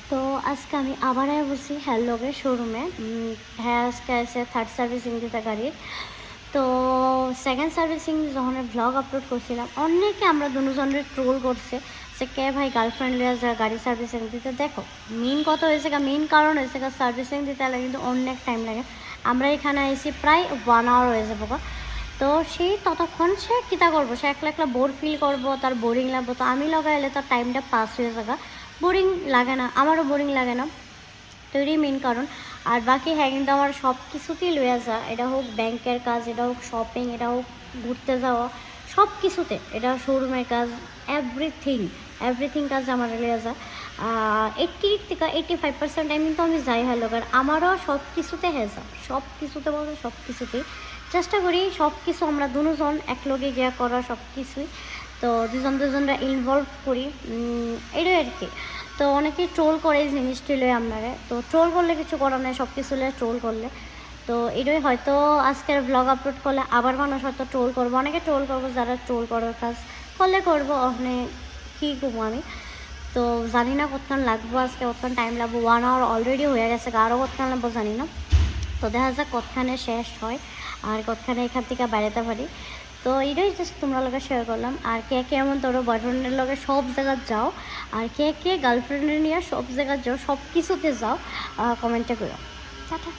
তো আজকে আমি আবার বসি হ্যালোগের শোরুমে। হ্যাঁ, আজকে আছে থার্ড সার্ভিসিং দিতে গাড়ির। তো সেকেন্ড সার্ভিসিং যখন ভ্লগ আপলোড করছিলাম, অনেকে আমরা দুজনের ট্রোল করছে যে কে ভাই গার্লফ্রেন্ড লিয়া যায় গাড়ি সার্ভিসিং দিতে। দেখো মেন কথা হয়েছে মেন কারণ হয়েছে সার্ভিসিং দিতে হলে কিন্তু অনেক টাইম লাগে। আমরা এখানে এসে প্রায় 1 আওয়ার হয়ে যাবো। তো সেই ততক্ষণ সে কীটা করবো, সে একলা একলা বোর ফিল করবো, তার বোরিং লাগবো। তো আমি লাগাইলে তার টাইমটা পাস হয়ে যাবে, বোরিং লাগে না, আমারও বোরিং লাগে না। তো এটাই মেন কারণ। আর বাকি হ্যাঁ, কিন্তু আমার সব কিছুতেই লইয়া যা, এটা হোক ব্যাংকের কাজ, এটা হোক শপিং, এটা হোক ঘুরতে যাওয়া, সব কিছুতে, এটা শোরুমের কাজ, এভরিথিং কাজ আমার লইয়া যা। 80 থেকে 85% টাইম কিন্তু আমি যাই হ্যালো, কারণ আমারও সব কিছুতে হেজা, সব কিছুতে বলতে সব কিছুতেই চেষ্টা করি সব কিছু আমরা দুজন একলগে গিয়া করা সব কিছুই। তো দুজনরা ইনভলভ করি, এটাই আর কি। তো অনেকেই ট্রোল করে এই জিনিসটি লয়ে আপনারা, তো ট্রোল করলে কিছু করার নেই, সব কিছু লয়ে ট্রোল করলে। তো এটাই হয়তো আজকের ভ্লগ আপলোড করলে আবার মানুষ হয়তো ট্রোল করবো, অনেকে ট্রোল করবো, যারা ট্রোল করার কাজ করলে করবো, ওখানে কী করবো আমি। তো জানি না কতক্ষণ লাগবো, আজকে কতক্ষণ টাইম লাগবো। 1 আওয়ার অলরেডি হয়ে গেছে, আরও কতক্ষণ লাগবো জানি না। তো দেখা যাক কতক্ষণে শেষ হয় আর কতক্ষণে এখান থেকে বেড়াতে পারি। তো এটাই জাস্ট তোমরা লোকে শেয়ার করলাম। আর কে কে এমন তোর বয়ফ্রেন্ডের লগে সব জায়গা যাও, আর কে কে গার্লফ্রেন্ডের নিয়ে সব জায়গা যাও, সব কিছুতে যাও, কমেন্টে করো। টাটা।